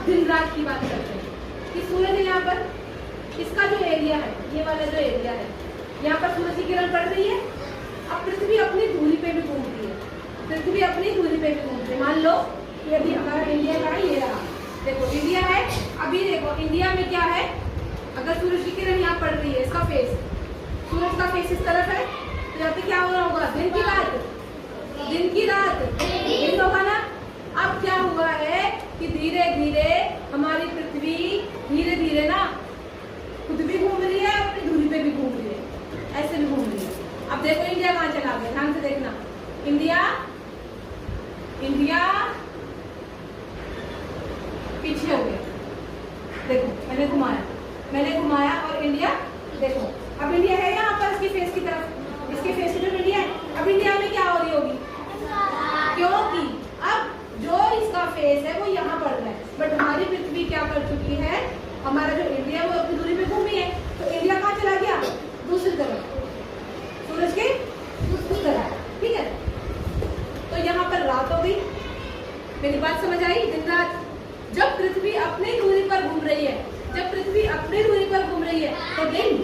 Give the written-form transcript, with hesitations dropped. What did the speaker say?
दिन रात की बात करते हैं कि सूरज है यहाँ पर, इसका जो एरिया है, ये वाला जो एरिया है, यहाँ पर सूरज की किरण पड़ रही है। अब पृथ्वी अपनी दूरी पे भी घूमती है, पृथ्वी अपनी दूरी पे भी घूमती है। मान लो यदि हमारा इंडिया का है, ये रहा, देखो इंडिया है। अभी देखो इंडिया में क्या है, अगर सूरज की किरण यहाँ पड़ रही है, इसका फेस, सूरज का फेस इस तरफ है, तो यहाँ पे क्या हो रहा होगा, दिन की रात, दिन की रात, दिन होगा ना। अब क्या हुआ है कि धीरे धीरे हमारी पृथ्वी धीरे धीरे ना खुद भी घूम रही है, अपनी दूरी पे भी घूम रही है, ऐसे भी घूम रही है। अब देखो इंडिया कहाँ चला गया, ध्यान से देखना। इंडिया, इंडिया पीछे हो गया, देखो मैंने घुमाया और इंडिया देखो, अब इंडिया है यहाँ पर इसकी फेस की तरफ, इसके फेस की तरफ इंडिया है। अब इंडिया में क्या हो रही होगी, क्योंकि अब जो इसका फेस है वो यहाँ पड़ रहा है, बट हमारी पृथ्वी क्या कर चुकी है, हमारा जो इंडिया है वो अपनी दूरी पे घूमी है, तो इंडिया कहाँ चला गया, दूसरी तरफ, सूरज के दूसरी तरफ, ठीक है। तो यहाँ पर रात हो गई, मेरी बात समझ आई, दिन रात। जब पृथ्वी अपनी दूरी पर घूम रही है, जब पृथ्वी अपनी दूरी पर घूम रही है तो दिन